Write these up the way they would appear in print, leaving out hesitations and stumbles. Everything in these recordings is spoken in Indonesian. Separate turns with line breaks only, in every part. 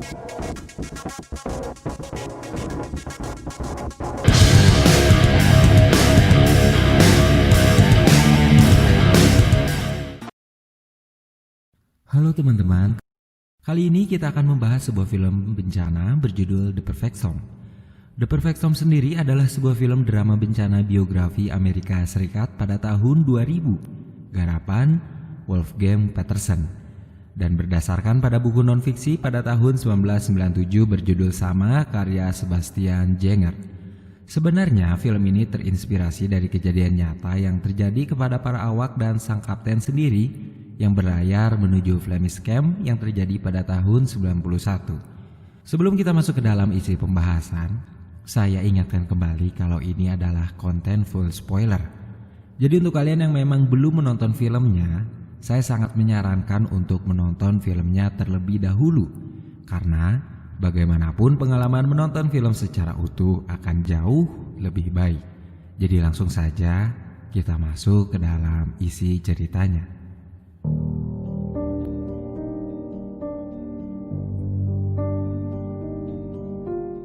Halo teman-teman, kali ini kita akan membahas sebuah film bencana berjudul The Perfect Storm. The Perfect Storm sendiri adalah sebuah film drama bencana biografi Amerika Serikat pada tahun 2000, garapan Wolfgang Petersen, dan berdasarkan pada buku non-fiksi pada tahun 1997 berjudul sama karya Sebastian Junger. Sebenarnya film ini terinspirasi dari kejadian nyata yang terjadi kepada para awak dan sang kapten sendiri yang berlayar menuju Flemish Camp yang terjadi pada tahun 91. Sebelum kita masuk ke dalam isi pembahasan, saya ingatkan kembali kalau ini adalah konten full spoiler. Jadi untuk kalian yang memang belum menonton filmnya, saya sangat menyarankan untuk menonton filmnya terlebih dahulu. Karena bagaimanapun pengalaman menonton film secara utuh akan jauh lebih baik. Jadi langsung saja kita masuk ke dalam isi ceritanya.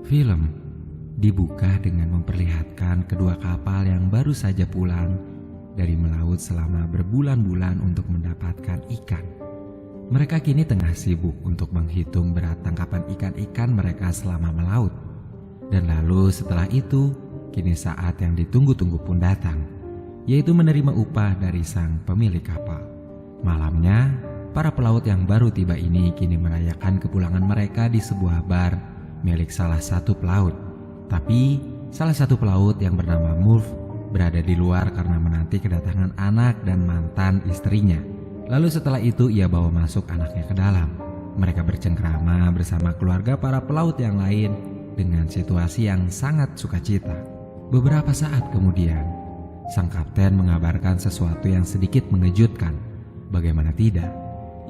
Film dibuka dengan memperlihatkan kedua kapal yang baru saja pulang dari melaut selama berbulan-bulan untuk mendapatkan ikan. Mereka kini tengah sibuk untuk menghitung berat tangkapan ikan-ikan mereka selama melaut. Dan lalu setelah itu, kini saat yang ditunggu-tunggu pun datang, yaitu menerima upah dari sang pemilik kapal. Malamnya, para pelaut yang baru tiba ini kini merayakan kepulangan mereka di sebuah bar milik salah satu pelaut. Tapi salah satu pelaut yang bernama Murph berada di luar karena menanti kedatangan anak dan mantan istrinya. Lalu setelah itu ia bawa masuk anaknya ke dalam. Mereka bercengkrama bersama keluarga para pelaut yang lain dengan situasi yang sangat sukacita. Beberapa saat kemudian, sang kapten mengabarkan sesuatu yang sedikit mengejutkan. Bagaimana tidak,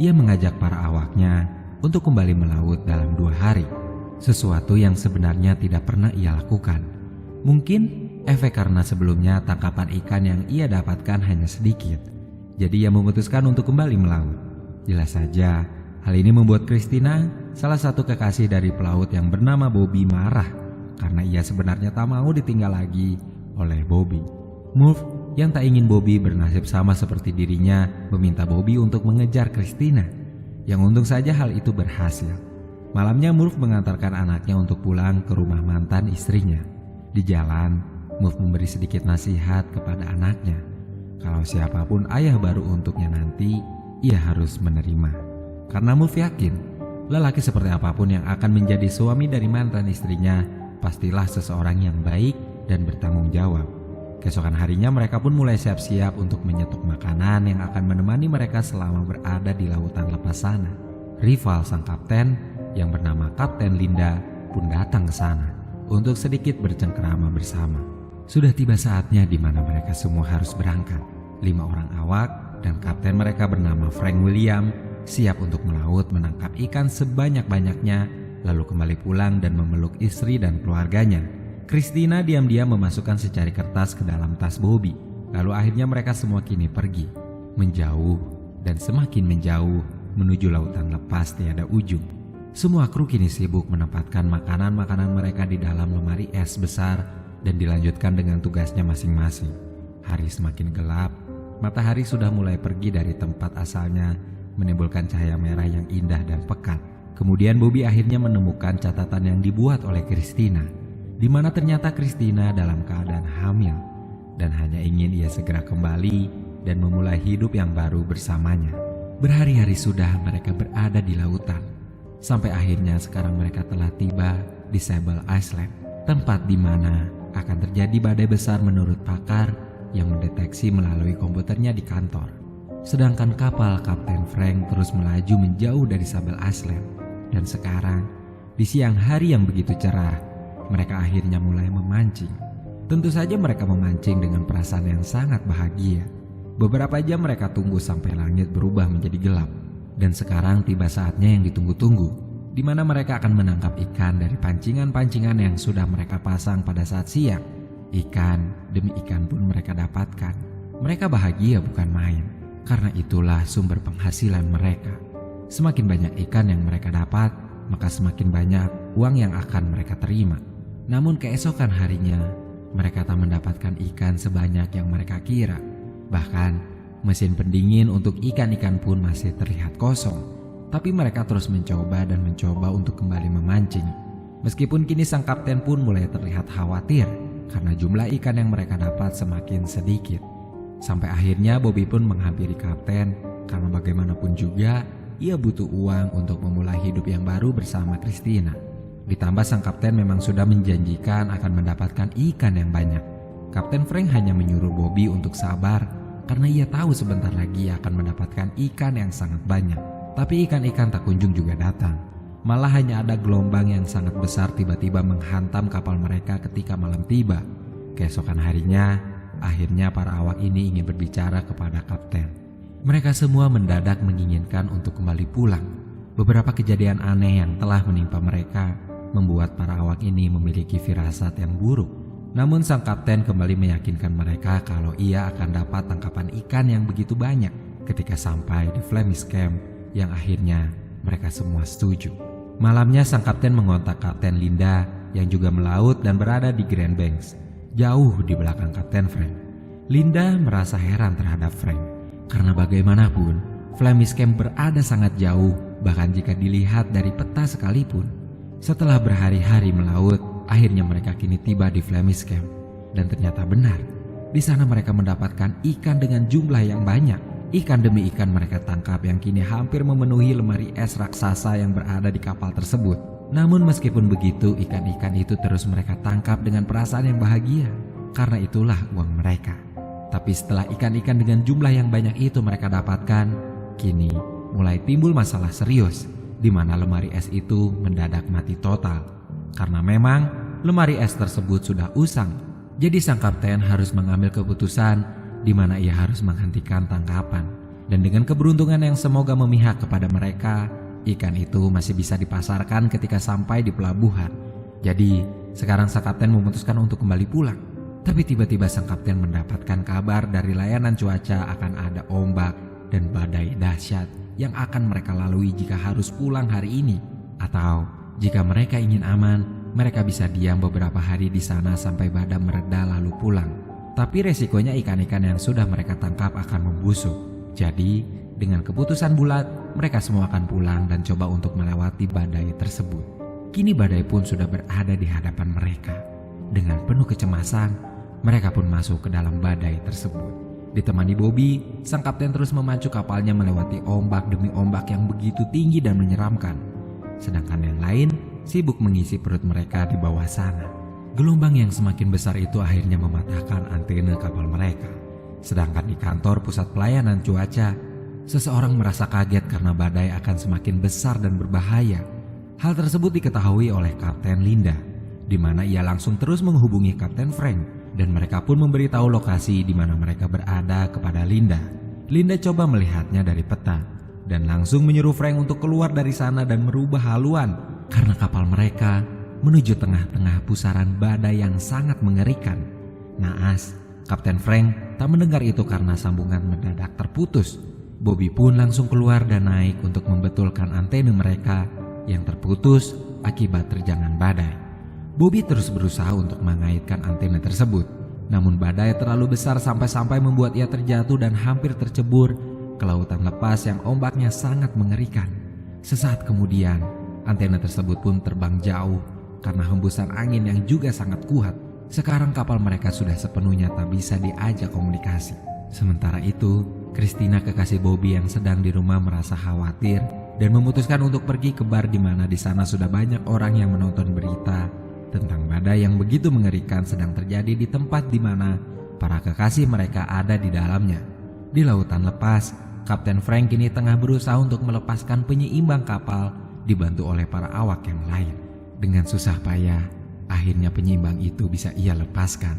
ia mengajak para awaknya untuk kembali melaut dalam 2 hari. Sesuatu yang sebenarnya tidak pernah ia lakukan. Mungkin efek karena sebelumnya tangkapan ikan yang ia dapatkan hanya sedikit. Jadi ia memutuskan untuk kembali melaut. Jelas saja, hal ini membuat Christina, salah satu kekasih dari pelaut yang bernama Bobby, marah karena ia sebenarnya tak mau ditinggal lagi oleh Bobby. Murph yang tak ingin Bobby bernasib sama seperti dirinya meminta Bobby untuk mengejar Christina. Yang untung saja hal itu berhasil. Malamnya Murph mengantarkan anaknya untuk pulang ke rumah mantan istrinya. Di jalan, Murph memberi sedikit nasihat kepada anaknya. Kalau siapapun ayah baru untuknya nanti, ia harus menerima. Karena Murph yakin, lelaki seperti apapun yang akan menjadi suami dari mantan istrinya, pastilah seseorang yang baik dan bertanggung jawab. Keesokan harinya mereka pun mulai siap-siap untuk menyetok makanan yang akan menemani mereka selama berada di lautan lepas sana. Rival sang kapten yang bernama Kapten Linda pun datang ke sana untuk sedikit bercengkerama bersama. Sudah tiba saatnya di mana mereka semua harus berangkat. 5 orang awak dan kapten mereka bernama Frank William siap untuk melaut menangkap ikan sebanyak-banyaknya, lalu kembali pulang dan memeluk istri dan keluarganya. Christina diam-diam memasukkan secari kertas ke dalam tas Bobby. Lalu akhirnya mereka semua kini pergi, menjauh dan semakin menjauh menuju lautan lepas tiada ujung. Semua kru kini sibuk menempatkan makanan-makanan mereka di dalam lemari es besar dan dilanjutkan dengan tugasnya masing-masing. Hari semakin gelap, matahari sudah mulai pergi dari tempat asalnya, menimbulkan cahaya merah yang indah dan pekat. Kemudian Bobby akhirnya menemukan catatan yang dibuat oleh Christina, di mana ternyata Christina dalam keadaan hamil dan hanya ingin ia segera kembali dan memulai hidup yang baru bersamanya. Berhari-hari sudah mereka berada di lautan. Sampai akhirnya sekarang mereka telah tiba di Sable Island, tempat di mana akan terjadi badai besar menurut pakar yang mendeteksi melalui komputernya di kantor. Sedangkan kapal Kapten Frank terus melaju menjauh dari Sable Island. Dan sekarang, di siang hari yang begitu cerah, mereka akhirnya mulai memancing. Tentu saja mereka memancing dengan perasaan yang sangat bahagia. Beberapa jam mereka tunggu sampai langit berubah menjadi gelap. Dan sekarang tiba saatnya yang ditunggu-tunggu, di mana mereka akan menangkap ikan dari pancingan-pancingan yang sudah mereka pasang pada saat siang. Ikan demi ikan pun mereka dapatkan. Mereka bahagia bukan main, karena itulah sumber penghasilan mereka. Semakin banyak ikan yang mereka dapat, maka semakin banyak uang yang akan mereka terima. Namun keesokan harinya, mereka tak mendapatkan ikan sebanyak yang mereka kira. Bahkan, mesin pendingin untuk ikan-ikan pun masih terlihat kosong. Tapi mereka terus mencoba dan mencoba untuk kembali memancing. Meskipun kini sang kapten pun mulai terlihat khawatir karena jumlah ikan yang mereka dapat semakin sedikit. Sampai akhirnya Bobby pun menghampiri kapten karena bagaimanapun juga ia butuh uang untuk memulai hidup yang baru bersama Christina. Ditambah sang kapten memang sudah menjanjikan akan mendapatkan ikan yang banyak. Kapten Frank hanya menyuruh Bobby untuk sabar karena ia tahu sebentar lagi ia akan mendapatkan ikan yang sangat banyak. Tapi ikan-ikan tak kunjung juga datang. Malah hanya ada gelombang yang sangat besar tiba-tiba menghantam kapal mereka ketika malam tiba. Keesokan harinya, akhirnya para awak ini ingin berbicara kepada kapten. Mereka semua mendadak menginginkan untuk kembali pulang. Beberapa kejadian aneh yang telah menimpa mereka membuat para awak ini memiliki firasat yang buruk. Namun sang kapten kembali meyakinkan mereka kalau ia akan dapat tangkapan ikan yang begitu banyak ketika sampai di Flemish Camp, yang akhirnya mereka semua setuju. Malamnya sang kapten mengontak Kapten Linda yang juga melaut dan berada di Grand Banks, jauh di belakang Kapten Frank. Linda merasa heran terhadap Frank. Karena bagaimanapun, Flemish Camp berada sangat jauh, bahkan jika dilihat dari peta sekalipun. Setelah berhari-hari melaut, akhirnya mereka kini tiba di Flemish Camp. Dan ternyata benar, di sana mereka mendapatkan ikan dengan jumlah yang banyak. Ikan demi ikan mereka tangkap yang kini hampir memenuhi lemari es raksasa yang berada di kapal tersebut. Namun meskipun begitu, ikan-ikan itu terus mereka tangkap dengan perasaan yang bahagia, karena itulah uang mereka. Tapi setelah ikan-ikan dengan jumlah yang banyak itu mereka dapatkan, kini mulai timbul masalah serius, di mana lemari es itu mendadak mati total. Karena memang lemari es tersebut sudah usang, jadi sang kapten harus mengambil keputusan di mana ia harus menghentikan tangkapan. Dan dengan keberuntungan yang semoga memihak kepada mereka, ikan itu masih bisa dipasarkan ketika sampai di pelabuhan. Jadi sekarang sang kapten memutuskan untuk kembali pulang. Tapi tiba-tiba sang kapten mendapatkan kabar dari layanan cuaca akan ada ombak dan badai dahsyat yang akan mereka lalui jika harus pulang hari ini. Atau jika mereka ingin aman, mereka bisa diam beberapa hari di sana sampai badai mereda lalu pulang. Tapi resikonya ikan-ikan yang sudah mereka tangkap akan membusuk. Jadi dengan keputusan bulat, mereka semua akan pulang dan coba untuk melewati badai tersebut. Kini badai pun sudah berada di hadapan mereka. Dengan penuh kecemasan, mereka pun masuk ke dalam badai tersebut. Ditemani Bobby, sang kapten terus memacu kapalnya melewati ombak demi ombak yang begitu tinggi dan menyeramkan. Sedangkan yang lain sibuk mengisi perut mereka di bawah sana. Gelombang yang semakin besar itu akhirnya mematahkan antena kapal mereka. Sedangkan di kantor pusat pelayanan cuaca, seseorang merasa kaget karena badai akan semakin besar dan berbahaya. Hal tersebut diketahui oleh Kapten Linda, di mana ia langsung terus menghubungi Kapten Frank. Dan mereka pun memberitahu lokasi di mana mereka berada kepada Linda. Linda coba melihatnya dari peta dan langsung menyuruh Frank untuk keluar dari sana dan merubah haluan karena kapal mereka menuju tengah-tengah pusaran badai yang sangat mengerikan. Naas, Kapten Frank tak mendengar itu karena sambungan mendadak terputus. Bobby pun langsung keluar dan naik untuk membetulkan antena mereka yang terputus akibat terjangan badai. Bobby terus berusaha untuk mengaitkan antena tersebut. Namun badai terlalu besar sampai-sampai membuat ia terjatuh dan hampir tercebur ke lautan lepas yang ombaknya sangat mengerikan. Sesaat kemudian, antena tersebut pun terbang jauh karena hembusan angin yang juga sangat kuat. Sekarang kapal mereka sudah sepenuhnya tak bisa diajak komunikasi. Sementara itu, Christina kekasih Bobby yang sedang di rumah merasa khawatir dan memutuskan untuk pergi ke bar di mana di sana sudah banyak orang yang menonton berita tentang badai yang begitu mengerikan sedang terjadi di tempat di mana para kekasih mereka ada di dalamnya. Di lautan lepas, Kapten Frank kini tengah berusaha untuk melepaskan penyeimbang kapal dibantu oleh para awak yang lain. Dengan susah payah, akhirnya penyeimbang itu bisa ia lepaskan.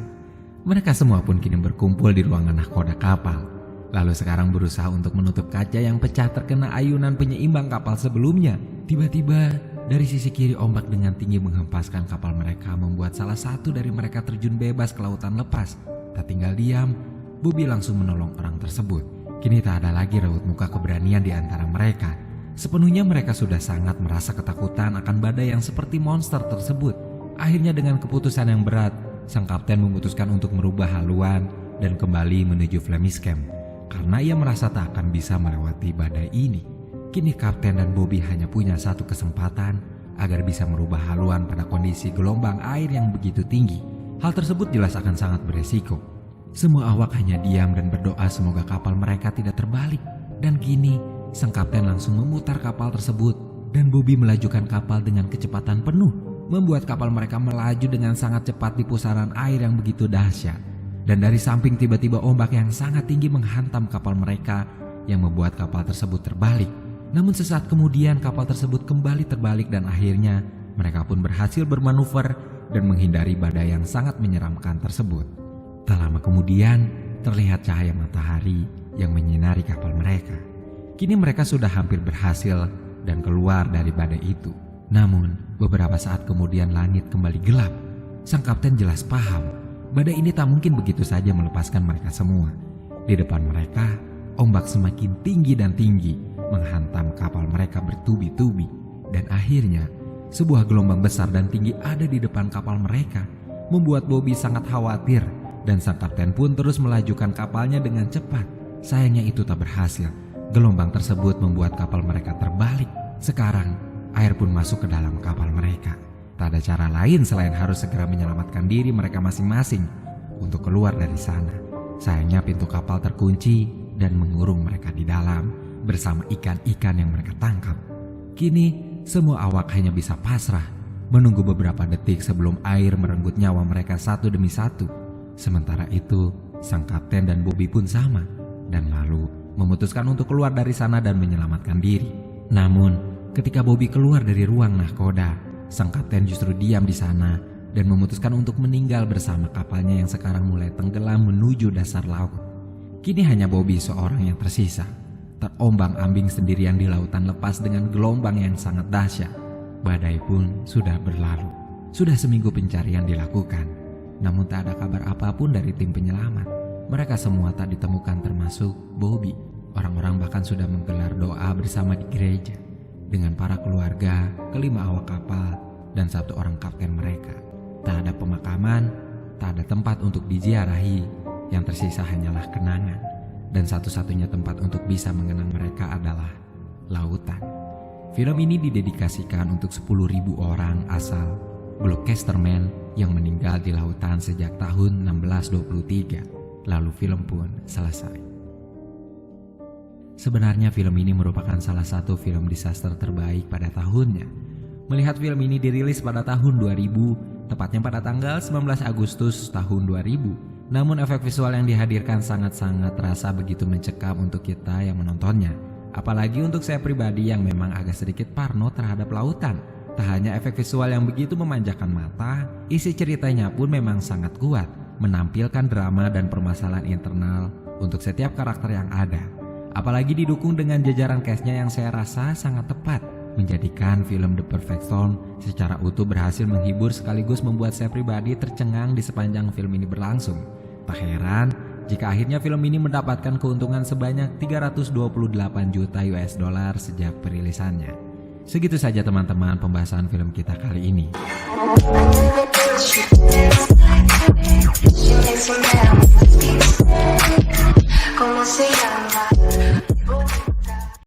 Mereka semua pun kini berkumpul di ruangan nahkoda kapal. Lalu sekarang berusaha untuk menutup kaca yang pecah terkena ayunan penyeimbang kapal sebelumnya. Tiba-tiba dari sisi kiri ombak dengan tinggi menghempaskan kapal mereka, membuat salah satu dari mereka terjun bebas ke lautan lepas. Tak tinggal diam, Bobby langsung menolong orang tersebut. Kini tak ada lagi raut muka keberanian di antara mereka. Sepenuhnya mereka sudah sangat merasa ketakutan akan badai yang seperti monster tersebut. Akhirnya dengan keputusan yang berat, sang kapten memutuskan untuk merubah haluan dan kembali menuju Flemish Camp karena ia merasa tak akan bisa melewati badai ini. Kini kapten dan Bobby hanya punya satu kesempatan agar bisa merubah haluan pada kondisi gelombang air yang begitu tinggi. Hal tersebut jelas akan sangat beresiko. Semua awak hanya diam dan berdoa semoga kapal mereka tidak terbalik. Dan kini sang kapten langsung memutar kapal tersebut dan Bobby melajukan kapal dengan kecepatan penuh, membuat kapal mereka melaju dengan sangat cepat di pusaran air yang begitu dahsyat. Dan dari samping tiba-tiba ombak yang sangat tinggi menghantam kapal mereka yang membuat kapal tersebut terbalik. Namun sesaat kemudian kapal tersebut kembali terbalik dan akhirnya mereka pun berhasil bermanuver dan menghindari badai yang sangat menyeramkan tersebut. Tak lama kemudian terlihat cahaya matahari yang menyinari kapal mereka. Kini mereka sudah hampir berhasil dan keluar dari badai itu. Namun beberapa saat kemudian langit kembali gelap. Sang kapten jelas paham badai ini tak mungkin begitu saja melepaskan mereka semua. Di depan mereka ombak semakin tinggi dan tinggi menghantam kapal mereka bertubi-tubi. Dan akhirnya sebuah gelombang besar dan tinggi ada di depan kapal mereka, membuat Bobby sangat khawatir dan sang kapten pun terus melajukan kapalnya dengan cepat. Sayangnya itu tak berhasil. Gelombang tersebut membuat kapal mereka terbalik. Sekarang air pun masuk ke dalam kapal mereka. Tak ada cara lain selain harus segera menyelamatkan diri mereka masing-masing untuk keluar dari sana. Sayangnya pintu kapal terkunci dan mengurung mereka di dalam bersama ikan-ikan yang mereka tangkap. Kini semua awak hanya bisa pasrah menunggu beberapa detik sebelum air merenggut nyawa mereka satu demi satu. Sementara itu sang kapten dan Bobby pun sama dan lalu memutuskan untuk keluar dari sana dan menyelamatkan diri. Namun ketika Bobby keluar dari ruang nahkoda, sang kapten justru diam di sana dan memutuskan untuk meninggal bersama kapalnya yang sekarang mulai tenggelam menuju dasar laut. Kini hanya Bobby seorang yang tersisa, terombang-ambing sendirian di lautan lepas dengan gelombang yang sangat dahsyat. Badai pun sudah berlalu. Sudah seminggu pencarian dilakukan, namun tak ada kabar apapun dari tim penyelamat. Mereka semua tak ditemukan termasuk Bobby. Orang-orang bahkan sudah menggelar doa bersama di gereja dengan para keluarga, kelima awak kapal, dan satu orang kapten mereka. Tak ada pemakaman, tak ada tempat untuk diziarahi. Yang tersisa hanyalah kenangan. Dan satu-satunya tempat untuk bisa mengenang mereka adalah lautan. Film ini didedikasikan untuk 10.000 orang asal Gloucesterman yang meninggal di lautan sejak tahun 1623. Lalu film pun selesai. Sebenarnya film ini merupakan salah satu film disaster terbaik pada tahunnya. Melihat film ini dirilis pada tahun 2000, tepatnya pada tanggal 19 Agustus tahun 2000. Namun efek visual yang dihadirkan sangat-sangat terasa begitu mencekam untuk kita yang menontonnya. Apalagi untuk saya pribadi yang memang agak sedikit parno terhadap lautan. Tak hanya efek visual yang begitu memanjakan mata, isi ceritanya pun memang sangat kuat, menampilkan drama dan permasalahan internal untuk setiap karakter yang ada. Apalagi didukung dengan jajaran cast-nya yang saya rasa sangat tepat, menjadikan film The Perfect Storm secara utuh berhasil menghibur sekaligus membuat saya pribadi tercengang di sepanjang film ini berlangsung. Tak heran jika akhirnya film ini mendapatkan keuntungan sebanyak 328 juta US dollar sejak perilisannya. Segitu saja teman-teman pembahasan film kita kali ini.